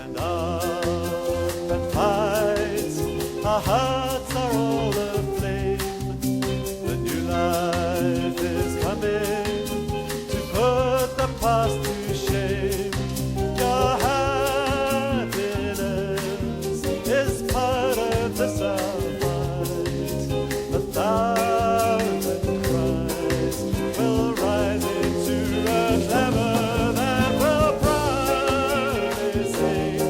And up and fights, our hearts are all aflame. The new life is coming to put the past to shame. Your happiness is part of the sunlight. 1,000 cries will rise into a clamor that will proudly sing,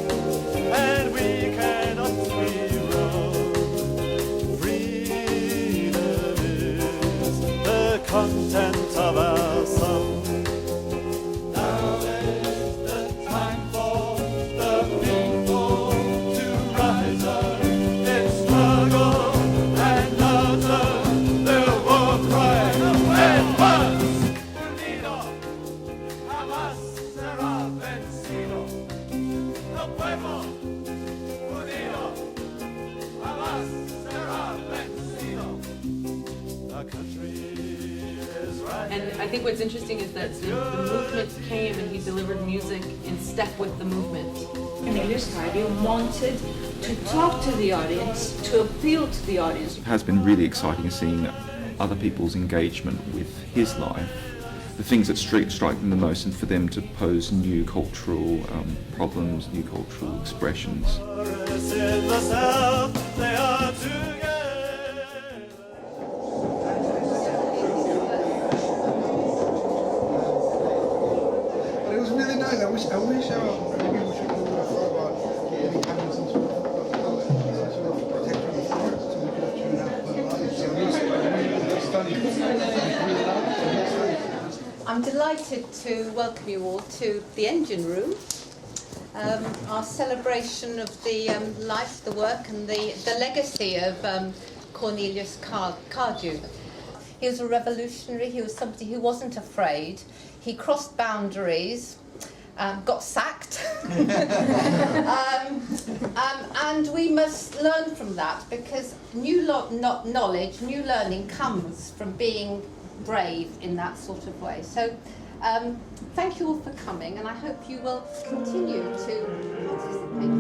and we cannot be wrong. Freedom is the content of our song. Now is the time for the people to rise up in struggle and utter their war cry. And once, unido, jamás será vencido. El pueblo unido, jamás será vencido. Our country is right. And I think what's interesting is that the movement came and he delivered music in step with the movement. Cornelius Cardew wanted to talk to the audience, to appeal to the audience. It has been really exciting seeing other people's engagement with his life, the things that strike them the most, and for them to pose new cultural problems, new cultural expressions. In the south, they are together. But it was really nice. I wish maybe we should do a thought about maybe having some sort of protector of the forest so we could have turned out the audience. So really stunning. I'm delighted to welcome you all to the engine room, our celebration of the life, the work and the legacy of Cornelius Cardew. He was a revolutionary, he was somebody who wasn't afraid, he crossed boundaries, got sacked, and we must learn from that, because new knowledge, new learning comes from being brave in that sort of way. So thank you all for coming, and I hope you will continue to participate.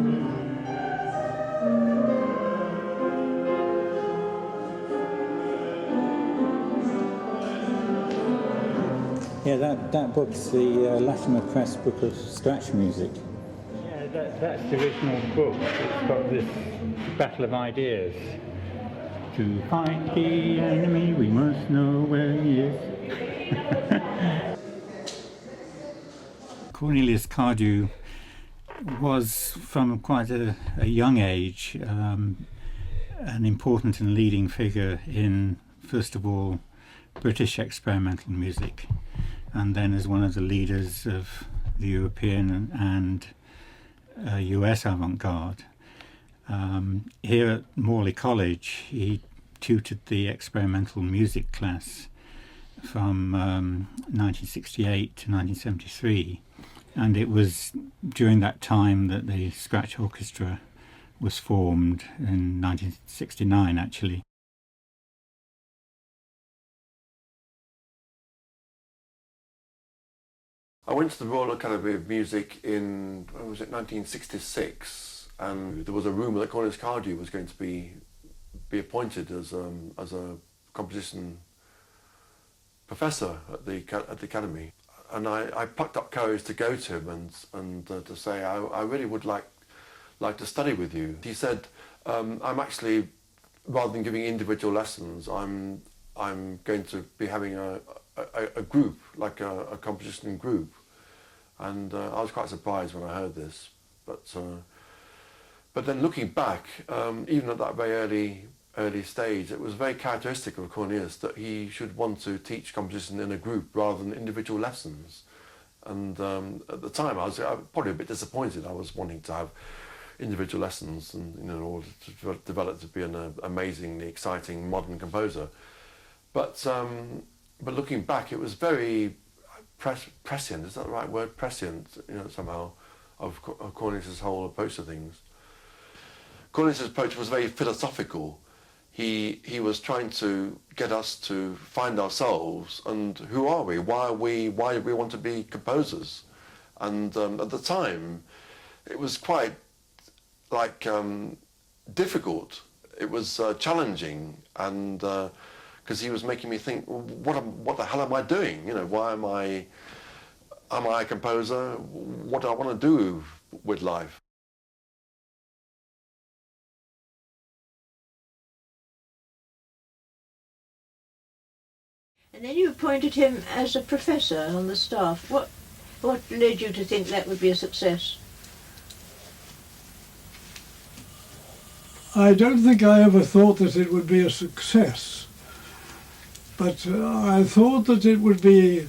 Yeah, that book's the Latimer Press book of scratch music. Yeah, that's the original book. It's got this battle of ideas. To fight the enemy, we must know where he is. Cornelius Cardew was, from quite a young age, an important and leading figure in, first of all, British experimental music, and then as one of the leaders of the European and US avant-garde. Here at Morley College, he tutored the experimental music class from 1968 to 1973, and it was during that time that the Scratch Orchestra was formed in 1969, actually. I went to the Royal Academy of Music in, when was it, 1966, and there was a rumour that Cornelius Cardew was going to be appointed as a composition professor at the Academy. And I plucked up courage to go to him and to say, I really would like to study with you. He said, I'm actually, rather than giving individual lessons, I'm going to be having a group, like a composition group. And I was quite surprised when I heard this. But then looking back, even at that very early stage, it was very characteristic of Cornelius that he should want to teach composition in a group rather than individual lessons. And at the time, I was probably a bit disappointed. I was wanting to have individual lessons, and in order to develop to be an amazingly exciting modern composer. But looking back, it was very prescient. Is that the right word? Prescient, somehow, of Cornelius' whole approach to things. Cornelius' approach was very philosophical. He was trying to get us to find ourselves and who are we? Why do we want to be composers? And at the time, it was quite like difficult. It was challenging, and because he was making me think, what the hell am I doing? You know, why am I a composer? What do I want to do with life? And then you appointed him as a professor on the staff. What led you to think that would be a success? I don't think I ever thought that it would be a success, but I thought that it would be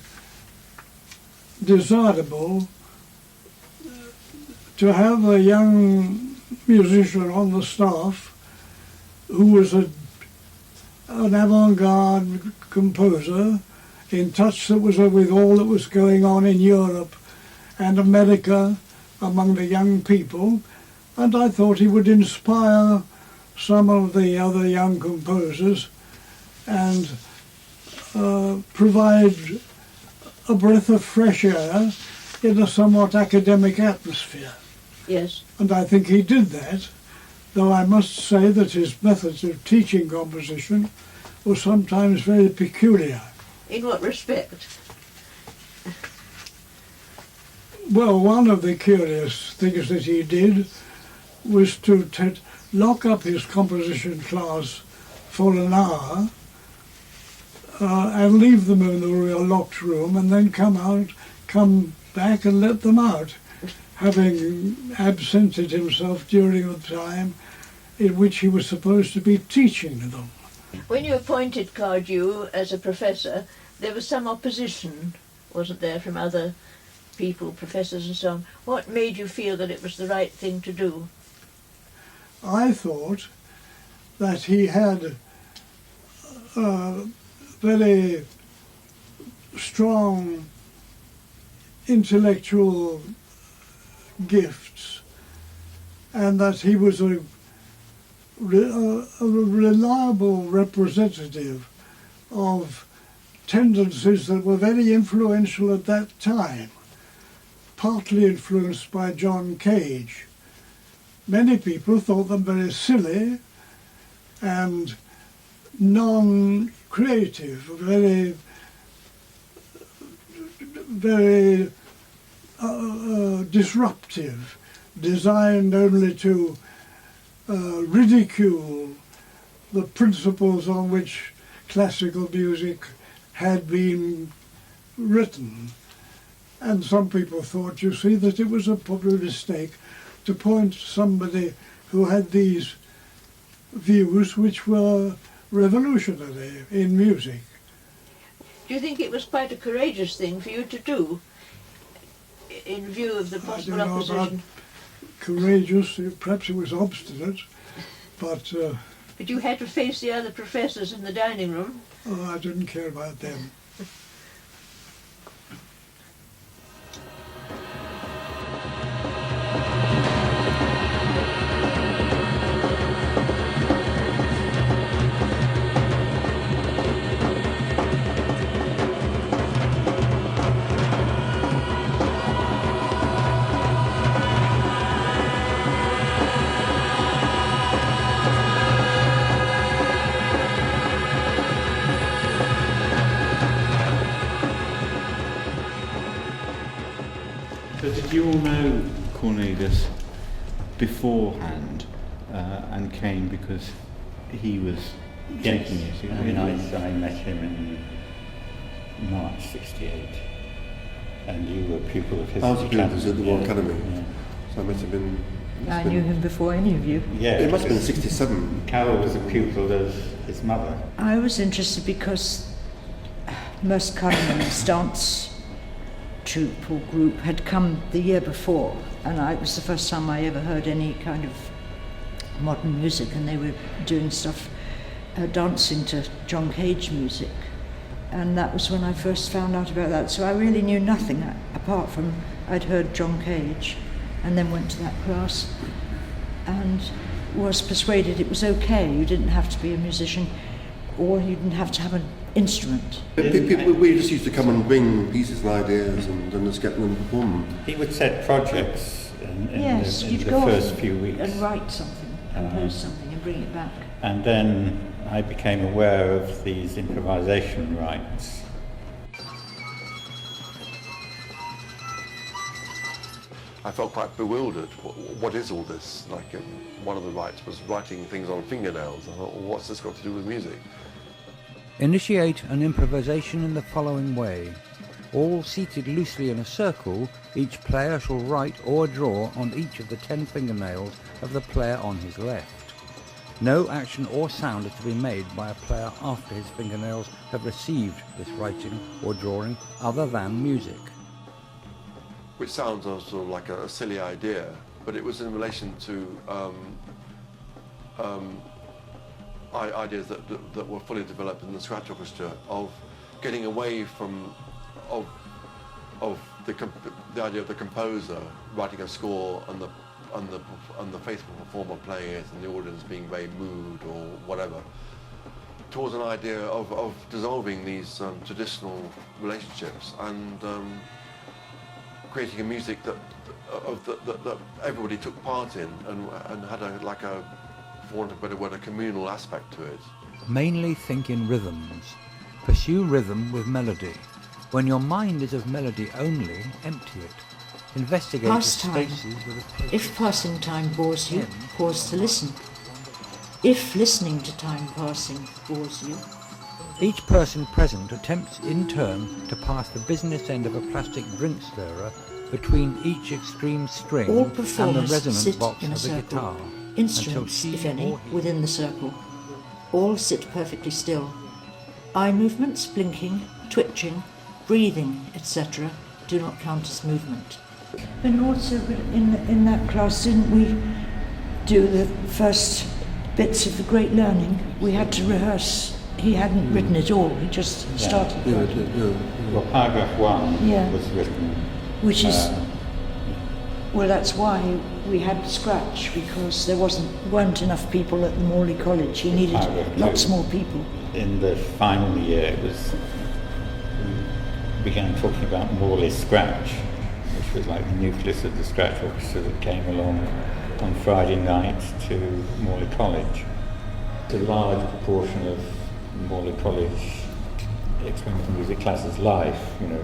desirable to have a young musician on the staff who was an avant-garde composer in touch with all that was going on in Europe and America among the young people, and I thought he would inspire some of the other young composers and provide a breath of fresh air in a somewhat academic atmosphere. Yes. And I think he did that, though I must say that his methods of teaching composition were sometimes very peculiar. In what respect? Well, one of the curious things that he did was to lock up his composition class for an hour and leave them in the locked room, and then come back and let them out, having absented himself during the time in which he was supposed to be teaching them. When you appointed Cardew as a professor, there was some opposition, wasn't there, from other people, professors and so on. What made you feel that it was the right thing to do? I thought that he had very strong intellectual gifts, and that he was a reliable representative of tendencies that were very influential at that time, partly influenced by John Cage. Many people thought them very silly and non-creative, very disruptive, designed only to ridicule the principles on which classical music had been written. And some people thought, you see, that it was a probably mistake to point somebody who had these views which were revolutionary in music. Do you think it was quite a courageous thing for you to do, in view of the possible I don't know about opposition? courageous, perhaps it was obstinate, but But you had to face the other professors in the dining room. I didn't care about them. So did you all know Cornelius beforehand and came because he was making music? I mean, I met him in March '68, and you were a pupil of his. I was a pupil at the Royal Academy, Yeah. so I met him in... I knew him before any of you. Yeah, It must have been '67. Carol was a pupil of his mother. I was interested because Merce Cunningham dance troupe or group had come the year before, and it was the first time I ever heard any kind of modern music, and they were doing stuff, dancing to John Cage music, and that was when I first found out about that. So I really knew nothing apart from I'd heard John Cage, and then went to that class and was persuaded it was okay. You didn't have to be a musician, or you didn't have to have an instrument. We just used to come and bring pieces and ideas and just get them performed. He would set projects Yes, in you'd the go first off few weeks. and write something, compose something, and bring it back. And then I became aware of these improvisation rights. I felt quite bewildered. What is all this? Like, one of the rights was writing things on fingernails. I thought, well, what's this got to do with music? Initiate an improvisation in the following way. All seated loosely in a circle, each player shall write or draw on each of the 10 fingernails of the player on his left. No action or sound is to be made by a player after his fingernails have received this writing or drawing other than music. Which sounds sort of like a silly idea, but it was in relation to ideas that were fully developed in the scratch orchestra of getting away from the idea of the composer writing a score and the faithful performer playing it and the audience being very moved or whatever, towards an idea of dissolving these traditional relationships and creating a music that everybody took part in and had for want of a better word, a communal aspect to it. Mainly think in rhythms. Pursue rhythm with melody. When your mind is of melody only, empty it. Investigate Pass the time. spaces with a If passing time bores you, pause to listen. If listening to time passing bores you, Each person present attempts in turn to pass the business end of a plastic drink stirrer between each extreme string all and the performers resonant sit box in a of the circle. guitar. Instruments, she if any, or he- within the circle. All sit perfectly still. Eye movements, blinking, twitching, breathing, etc. do not count as movement. And also in that class, didn't we do the first bits of the Great Learning? We had to rehearse. He hadn't written it all, he just started writing. Well, paragraph 1 Yeah. was written. Which is, well, that's why we had scratch, because there weren't enough people at the Morley College. He needed Paragraph lots 2. more people. In the final year, we began talking about Morley Scratch, which was like the nucleus of the scratch orchestra that came along on Friday night to Morley College. It's a large proportion of Morley College experimental music classes' life, you know,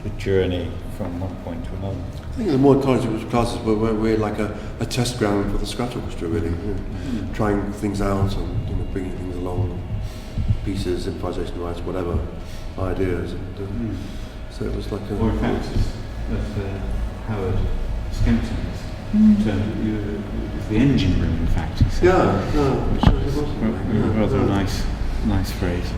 the journey from one point to another. I think the more college classes were like a test ground for the scratch orchestra, really. You know, trying things out and bringing things along, pieces, improvisation rights, whatever, ideas. And, so it was like a... Or in fact, as Howard Skempton's term, it's the engine room, in fact. He said. Yeah, no, it was. Rather a nice phrase.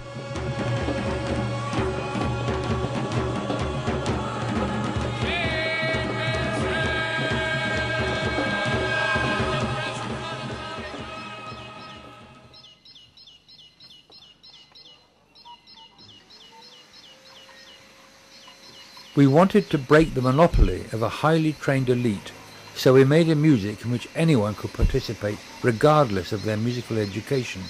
We wanted to break the monopoly of a highly trained elite, so we made a music in which anyone could participate regardless of their musical education.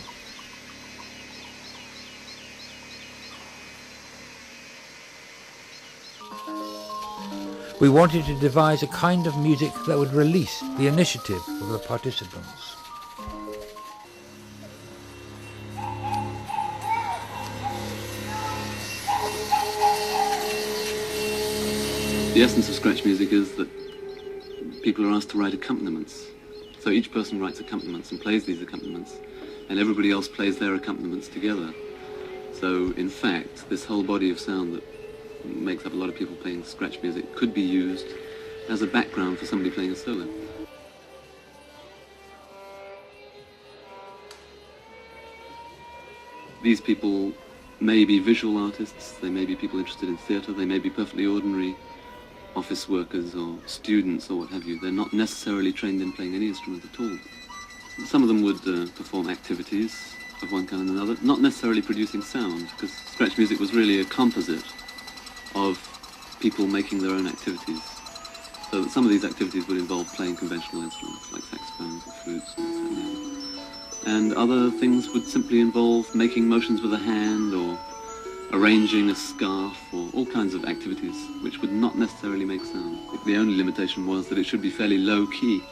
We wanted to devise a kind of music that would release the initiative of the participants. The essence of scratch music is that people are asked to write accompaniments. So each person writes accompaniments and plays these accompaniments, and everybody else plays their accompaniments together. So in fact, this whole body of sound that makes up a lot of people playing scratch music could be used as a background for somebody playing a solo. These people may be visual artists, they may be people interested in theatre, they may be perfectly ordinary office workers or students or what have you. They're not necessarily trained in playing any instrument at all. Some of them would perform activities of one kind and another, not necessarily producing sound, because scratch music was really a composite of people making their own activities. So that some of these activities would involve playing conventional instruments like saxophones or flutes and other things would simply involve making motions with a hand or arranging a scarf, or all kinds of activities which would not necessarily make sound. The only limitation was that it should be fairly low key.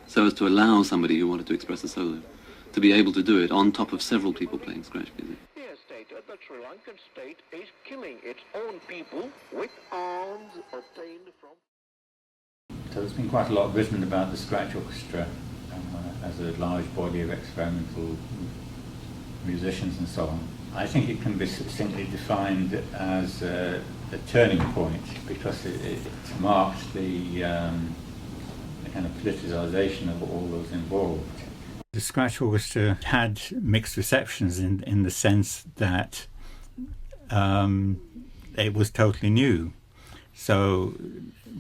So as to allow somebody who wanted to express a solo to be able to do it on top of several people playing scratch music. Here stated that Sri Lankan state is killing its own people with arms obtained from... So there's been quite a lot written about the scratch orchestra as a large body of experimental musicians and so on. I think it can be succinctly defined as a turning point because it marked the kind of politicization of all those involved. The scratch orchestra had mixed receptions in the sense that it was totally new. So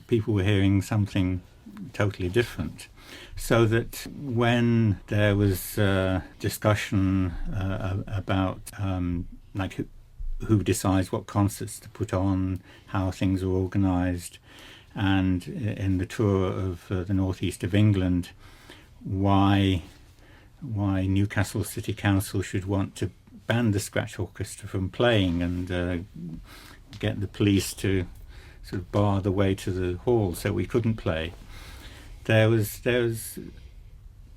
people were hearing something totally different. So that when there was discussion about like who decides what concerts to put on, how things are organised, and in the tour of the northeast of England, why Newcastle City Council should want to ban the scratch orchestra from playing and get the police to sort of bar the way to the hall so we couldn't play. There was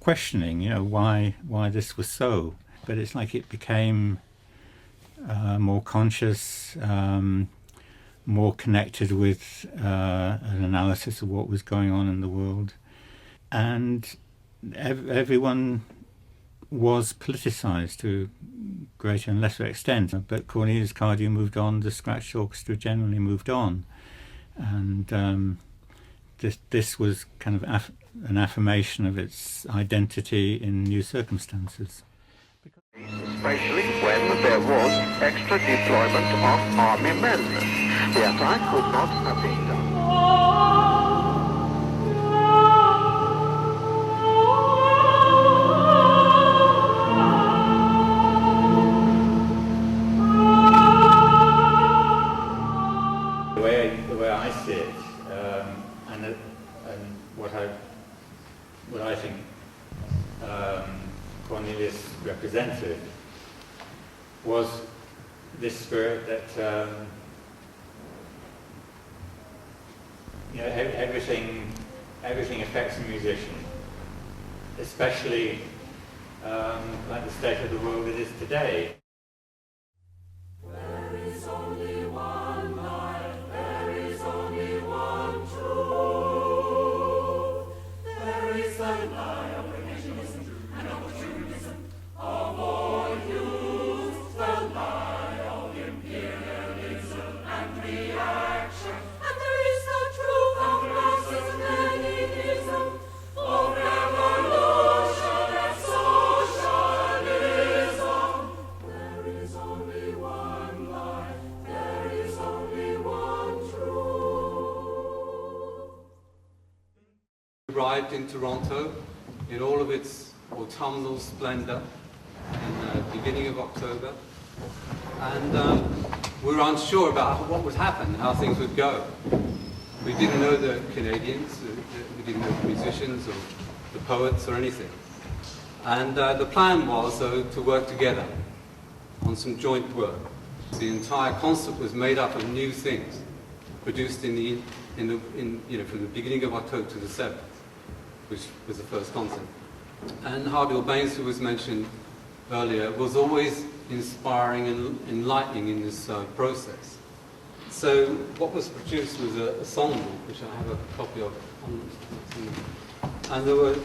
questioning, you know, why this was so. But it's like it became more conscious, more connected with an analysis of what was going on in the world, and everyone was politicized to greater and lesser extent. But Cornelius Cardew moved on, the scratch orchestra generally moved on, and this was kind of an affirmation of its identity in new circumstances. Especially when there was extra deployment of army men. The attack could not have been done. The way I see it, and what I think Cornelius represented was this spirit that you know, everything affects a musician, especially like the state of the world it is today. There is only one life, there is only one truth. There is the lie of revisionism and opportunism of all youth, the lie of imperialism and reaction. And there is the truth of Marxism, Leninism, of revolution and socialism. There is only one life, there is only one truth. Arrived in Toronto in all of its autumnal splendour in the beginning of October, and we were unsure about what would happen, how things would go. We didn't know the Canadians, we didn't know the musicians or the poets or anything. And the plan was, though, to work together on some joint work. The entire concert was made up of new things, produced from the beginning of October to the 7th, which was the first concert. And Hardy Urbains, who was mentioned earlier, was always inspiring and enlightening in this process. So what was produced was a songbook, which I have a copy of. And there were,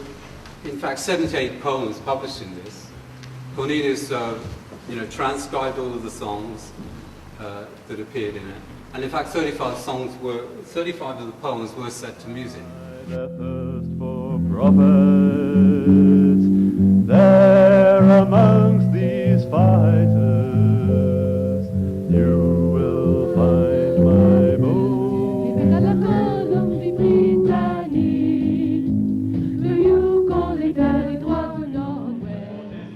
in fact, 78 poems published in this. Cornelius transcribed all of the songs that appeared in it. And in fact, 35 of the poems were set to music. Their thirst for profit, there amongst these fighters, you will find my boat. À la Colombie britannique, do you call it des droits de l'homme?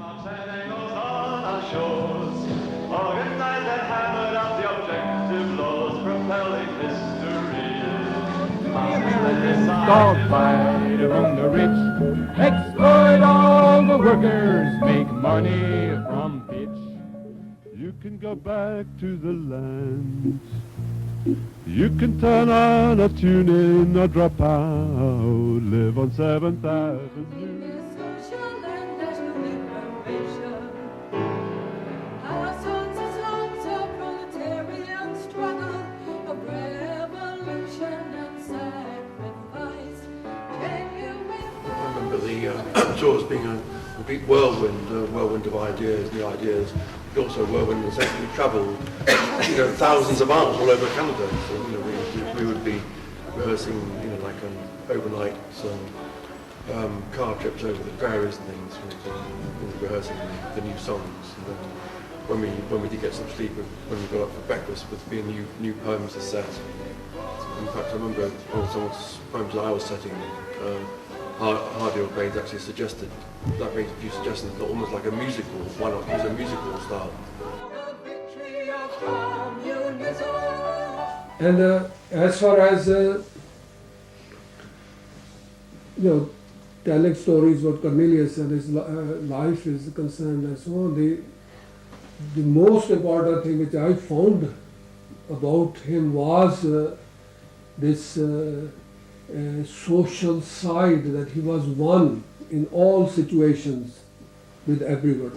On our shores, organized and hammered out the objective laws propelling history. Dogfight among the rich, exploit all workers make money from pitch. You can go back to the land. You can turn on or tune in or drop out. Live on 7th Avenue. Tours being a complete whirlwind of ideas, new ideas. Also a whirlwind in the sense that we travelled, thousands of miles all over Canada. So we would be rehearsing, like overnight car trips over the prairies and things, rehearsing the new songs. And then when we did get some sleep, when we got up for breakfast, with being new poems to set. In fact, I remember one of someone's poems that I was setting. Hardy or Baines actually suggested that made a few suggestions, almost like a musical. Why not use a musical style? And as far as telling stories about Cornelius and his life is concerned and so on, the most important thing which I found about him was this social side, that he was one in all situations with everyone.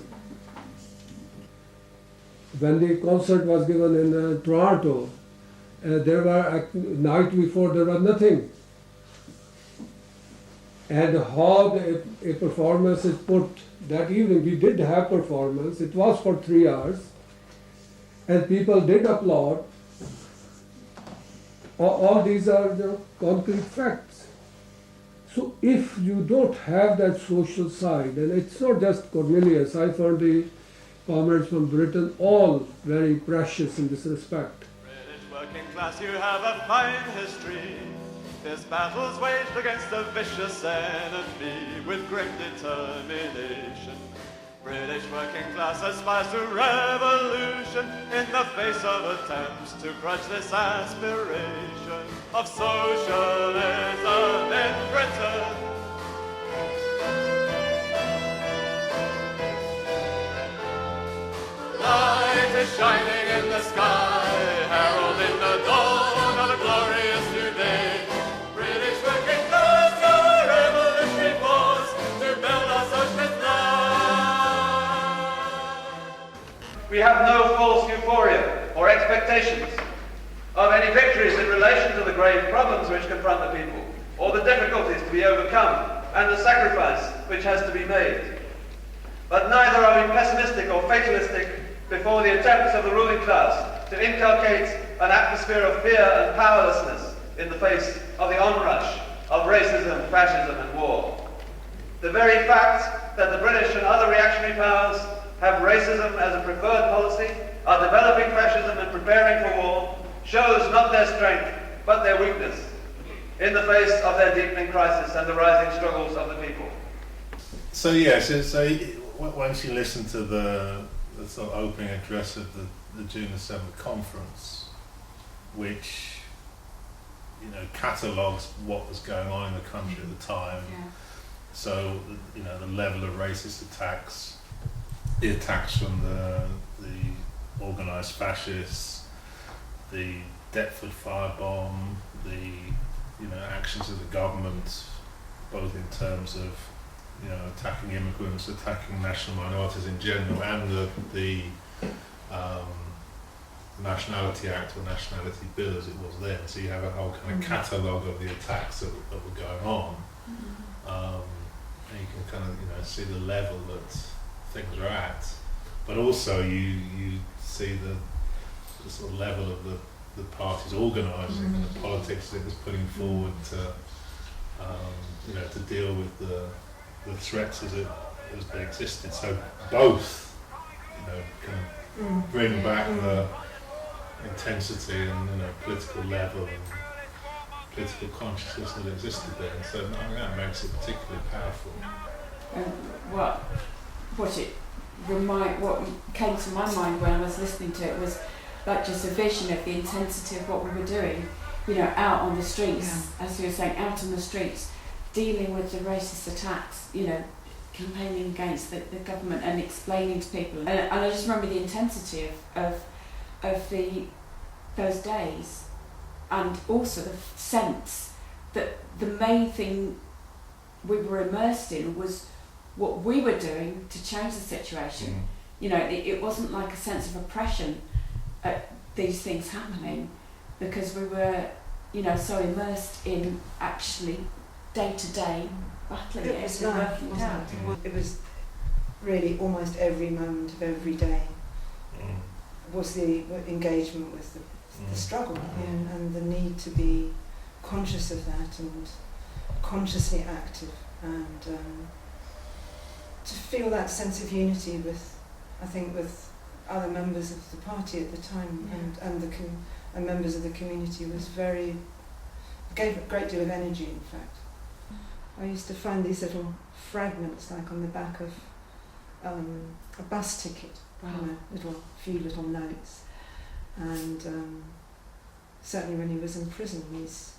When the concert was given in Toronto, there were night before there was nothing, and how a performance is put that evening. We did have performance. It was for 3 hours, and people did applaud. All these are concrete facts. So if you don't have that social side, and it's not just Cornelius, I found the comments from Britain all very precious in this respect. British working class, you have a fine history. Fierce battles waged against a vicious enemy with great determination. British working class aspires to revolution in the face of attempts to crush this aspiration of socialism in Britain. Light is shining in the sky, heralding the dawn of a glorious new day. British working class, your revolutionary force to build our socialist life. We have no false euphoria or expectations of any victories in relation to the grave problems which confront the people, or the difficulties to be overcome, and the sacrifice which has to be made. But neither are we pessimistic or fatalistic before the attempts of the ruling class to inculcate an atmosphere of fear and powerlessness in the face of the onrush of racism, fascism and war. The very fact that the British and other reactionary powers have racism as a preferred policy, are developing fascism and preparing for war, shows not their strength, but their weakness in the face of their deepening crisis and the rising struggles of the people. So yes, so once you listen to the sort of opening address of the June the 7th conference, which catalogues what was going on in the country at the time. Yeah. So the level of racist attacks, the attacks from the organised fascists, the Deptford firebomb, the actions of the government, both in terms of attacking immigrants, attacking national minorities in general, and the Nationality Act or Nationality Bill as it was then. So you have a whole kind of catalogue of the attacks that were going on, and you can kind of see the level that things are at. But also you see the sort of level of the parties organising and the politics that it was putting forward to deal with the threats as they existed. So both can bring back the intensity and political level and political consciousness that existed there. And so I think that makes it particularly powerful. What came to my mind when I was listening to it was like just a vision of the intensity of what we were doing, out on the streets, as you were saying, out on the streets, dealing with the racist attacks, campaigning against the government and explaining to people. And I just remember the intensity of those days, and also the sense that the main thing we were immersed in was what we were doing to change the situation. You know, it wasn't like a sense of oppression at these things happening, because we were, you know, so immersed in actually day-to-day battling it was and life, working it wasn't out. it? It was really almost every moment of every day was the engagement with the struggle and the need to be conscious of that and consciously active, and to feel that sense of unity with, I think, with other members of the party at the time, and members of the community was gave a great deal of energy, in fact. I used to find these little fragments, like on the back of a bus ticket, few little notes, and certainly when he was in prison, he's,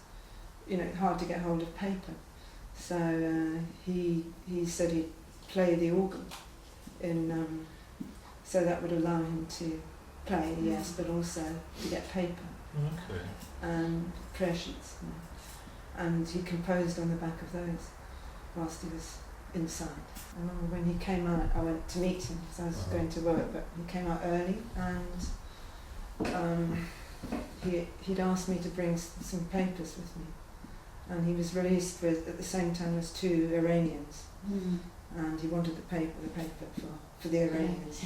you know, hard to get hold of paper, so he said he'd play the organ in, so that would allow him to play, yes, but also to get paper and prayer sheets, and he composed on the back of those whilst he was inside. I remember when he came out, I went to meet him because I was going to work, but he came out early, and he'd asked me to bring some papers with me, and he was released with, at the same time as 2 Iranians, and he wanted the paper for the Iranians.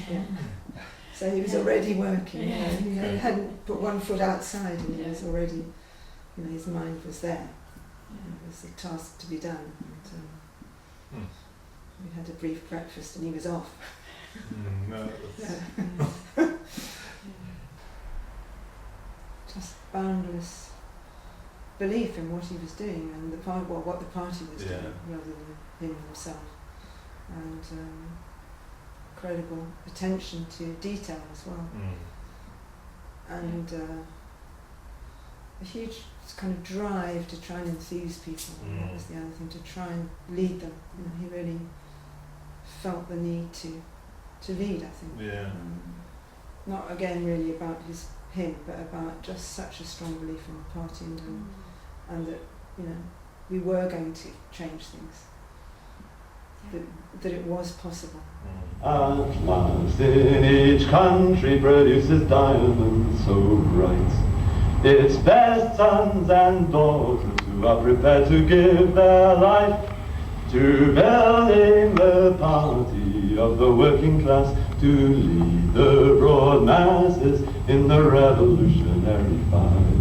So he was already working. You know, he hadn't put one foot outside, and he was already, you know, his mind was there. It was a task to be done. And, we had a brief breakfast, and he was off. Just boundless belief in what he was doing and what the party was doing, rather than him himself, and incredible attention to detail as well, and a huge kind of drive to try and enthuse people. That was the other thing, to try and lead them. You know, he really felt the need to lead, I think. Not again really about him, but about just such a strong belief in the party, and that, you know, we were going to change things, that it was possible. At last in each country produces diamonds so bright, its best sons and daughters who are prepared to give their life to building the party of the working class, to lead the broad masses in the revolutionary fight.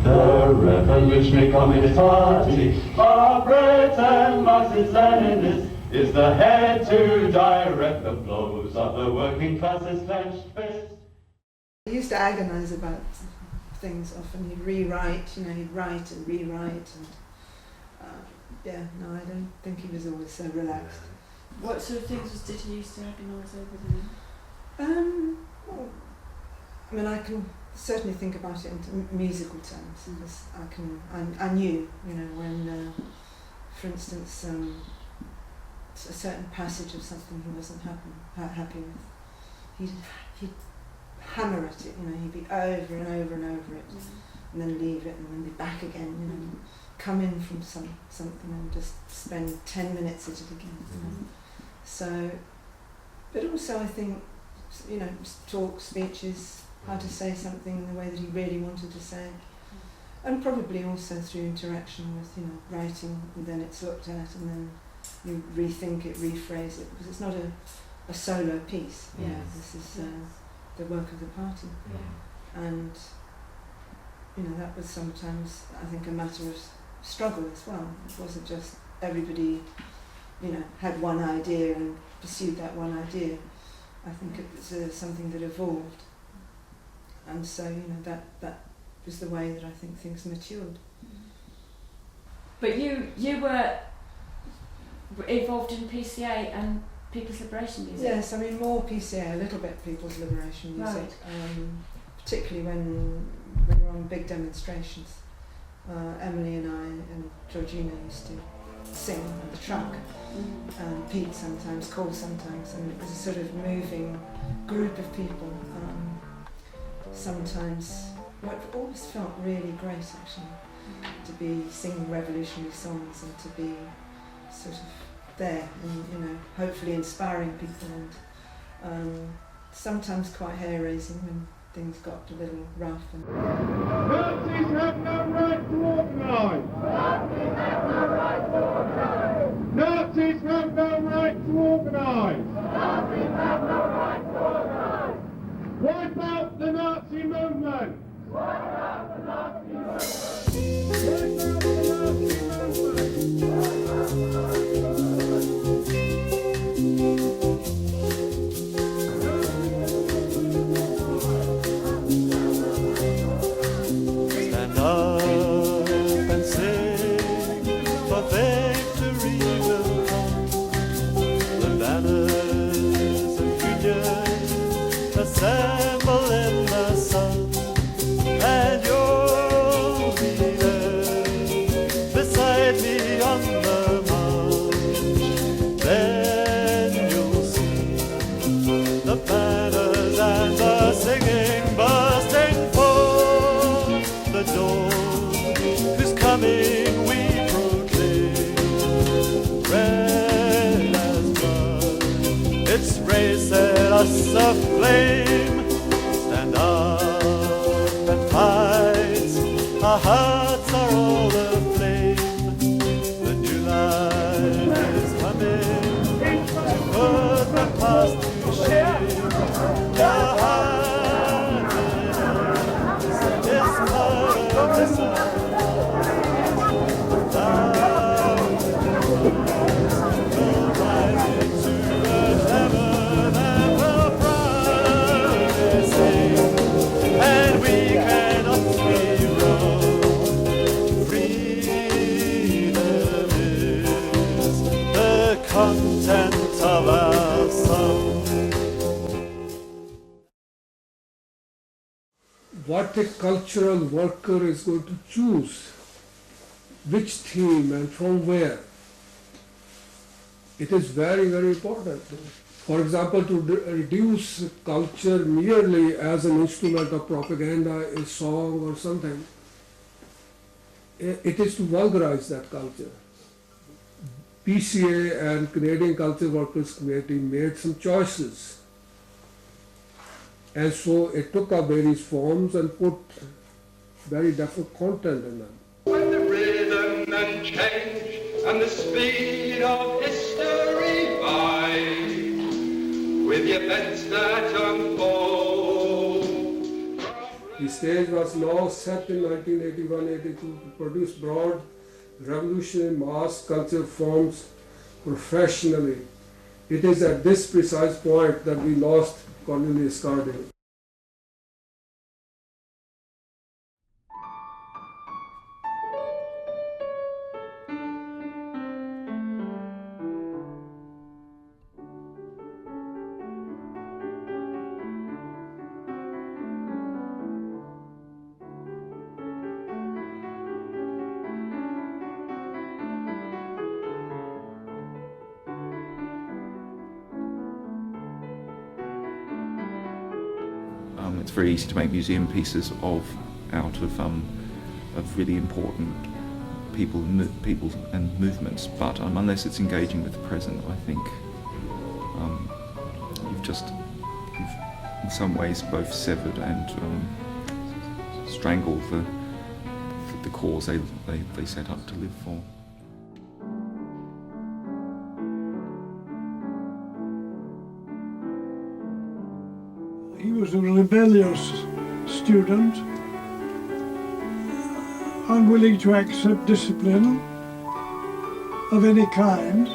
The Revolutionary Communist Party of Britain, Marxist Leninist, is the head to direct the blows of the working class's clenched fist. He used to agonise about things often. He'd rewrite, you know, he'd write and rewrite, and I don't think he was always so relaxed. What sort of things did he used to agonise over then? Well, I mean, I can certainly think about it in musical terms, because I knew, you know, when, for instance, a certain passage of something he wasn't happy with, he'd hammer at it, you know, he'd be over and over and over it, and then leave it, and then be back again, you know, come in from something and just spend 10 minutes at it again. You know. So, but also I think, you know, talk, speeches, how to say something in the way that he really wanted to say, and probably also through interaction with, you know, writing, and then it's looked at, and then you rethink it, rephrase it, because it's not a solo piece. This is the work of the party, and you know, that was sometimes, I think, a matter of struggle as well. It wasn't just everybody, you know, had one idea and pursued that one idea. I think it was something that evolved, and so, you know, that was the way that I think things matured. But you were involved in PCA and People's Liberation Music? Yes, I mean, more PCA, a little bit People's Liberation Music, right. Particularly when we were on big demonstrations. Emily and I and Georgina used to sing at the track, Pete sometimes, Cole sometimes, and it was a sort of moving group of people. Sometimes, well, it always felt really great actually, to be singing revolutionary songs and to be sort of there and, you know, hopefully inspiring people, and sometimes quite hair-raising when things got a little rough. Nazis have no right to organise! Nazis have no right to organise! Nazis have no right to organise! Wipe out the Nazi movement! Wipe out the Nazi movement! Wipe out the Nazi movement! Wipe out the Nazi movement! Stand up and sing, for victory will come. The banners of union assemble in the sun, and you'll be there beside me on the march. Then you'll see the banners and the singing bursting forth the dawn, whose coming we proclaim. Red as blood, its rays set us aflame. Stand up and fight, our hearts are all aflame. The new life is coming to put the past to shame. Your happiness is part of this life. Will rise into a heaven and will proudly sing, and we cannot be wrong. Freedom is the content of our song. What a cultural worker is going to choose, which theme and from where. It is very, very important. For example, to reduce culture merely as an instrument of propaganda, a song or something, it is to vulgarize that culture. PCA and Canadian Culture Workers Committee made some choices. And so it took up various forms and put very different content in them. When the rhythm and change and the speed of history vie with the events that unfold. The stage was now set in 1981-82 to produce broad, revolutionary mass culture forms professionally. It is at this precise point that we lost Cornelius Cardew. It's very easy to make museum pieces out of really important people and movements, but unless it's engaging with the present, I think you've in some ways both severed and strangled the cause they set up to live for. He was a rebellious student, unwilling to accept discipline of any kind,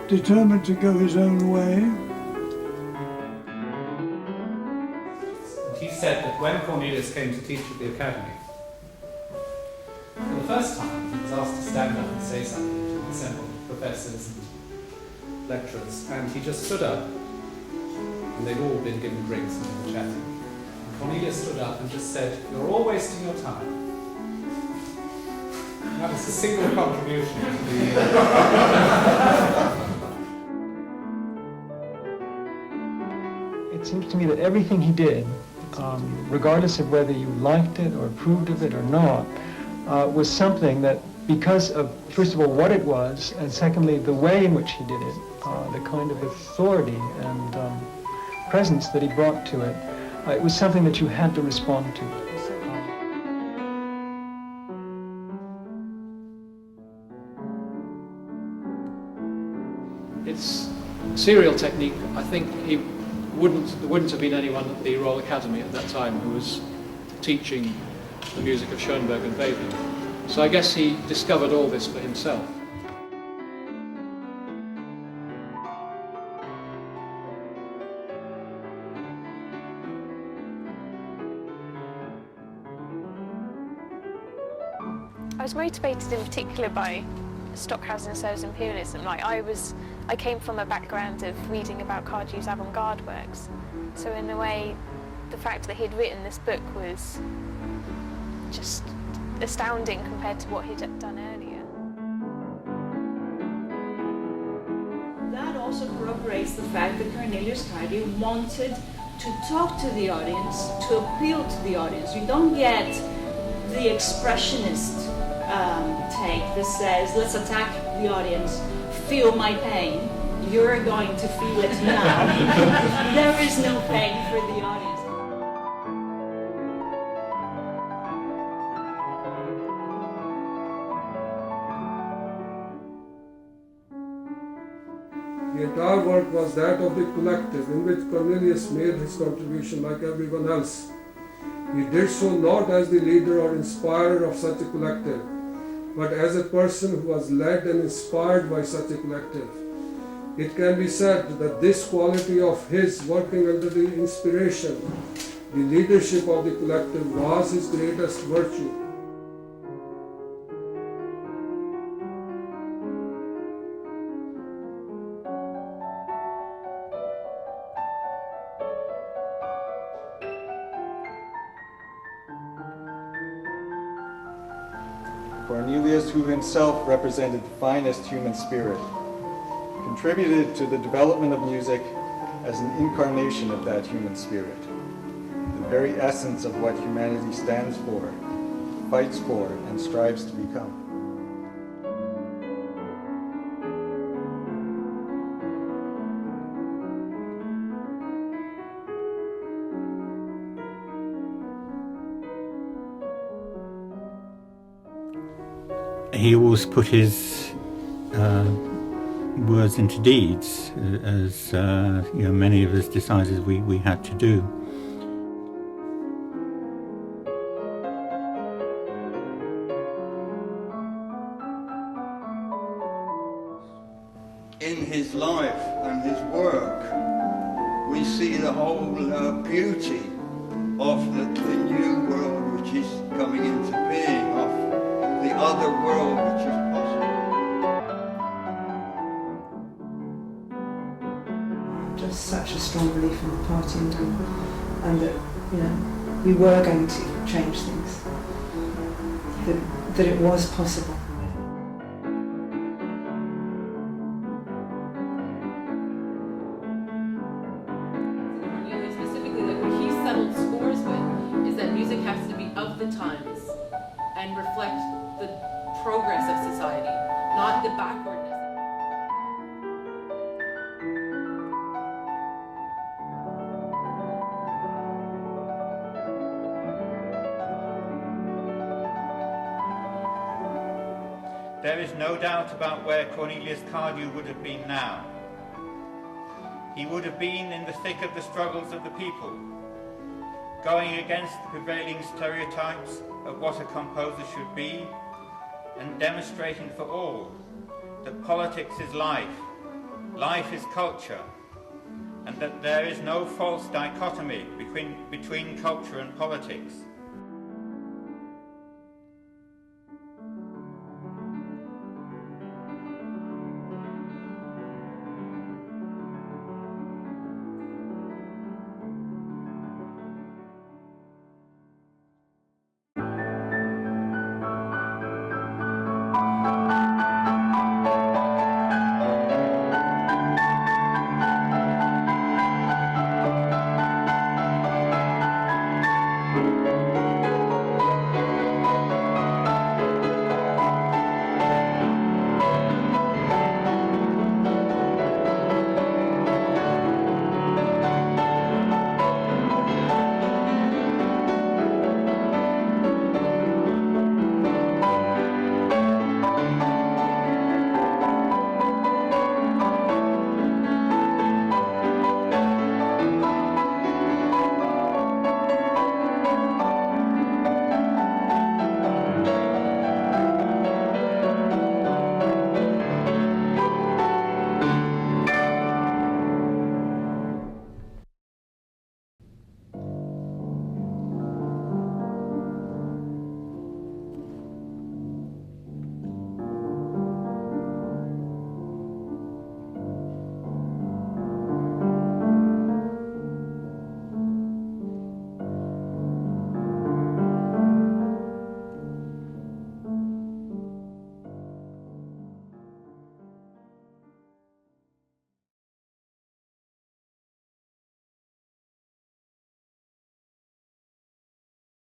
determined to go his own way. He said that when Cornelius came to teach at the academy, for the first time he was asked to stand up and say something to the assembled professors and lecturers, and he just stood up. And they'd all been given drinks and they were chatting. And Cornelius stood up and just said, "You're all wasting your time." That was a single contribution to the... It seems to me that everything he did, regardless of whether you liked it or approved of it or not, was something that, because of, first of all, what it was, and secondly, the way in which he did it, the kind of authority and presence that he brought to it, it was something that you had to respond to. It's serial technique. I think there wouldn't have been anyone at the Royal Academy at that time who was teaching the music of Schoenberg and Webern. So I guess he discovered all this for himself. I was motivated in particular by Stockhausen and Serre's imperialism. Like I came from a background of reading about Cardew's avant-garde works, so in a way, the fact that he'd written this book was just astounding compared to what he'd done earlier. That also corroborates the fact that Cornelius Cardew wanted to talk to the audience, to appeal to the audience. You don't get the expressionist take that says, let's attack the audience, feel my pain, you're going to feel it now. There is no pain for the audience. The entire work was that of the collective, in which Cornelius made his contribution like everyone else. He did so not as the leader or inspirer of such a collective, but as a person who was led and inspired by such a collective. It can be said that this quality of his working under the inspiration, the leadership of the collective, was his greatest virtue. Cornelius, who himself represented the finest human spirit, contributed to the development of music as an incarnation of that human spirit, the very essence of what humanity stands for, fights for, and strives to become. He always put his words into deeds, as many of us decided we had to do. In his life and his work, we see the whole beauty of the new world which is coming into being, of the other world which is possible. Just such a strong belief in the party and that, we were going to change things, that it was possible. Specifically, like what he settled scores with is that music has to be of the times and reflect the progress of society, not the backwardness. There is no doubt about where Cornelius Cardew would have been now. He would have been in the thick of the struggles of the people, going against the prevailing stereotypes of what a composer should be, and demonstrating for all that politics is life, life is culture, and that there is no false dichotomy between culture and politics.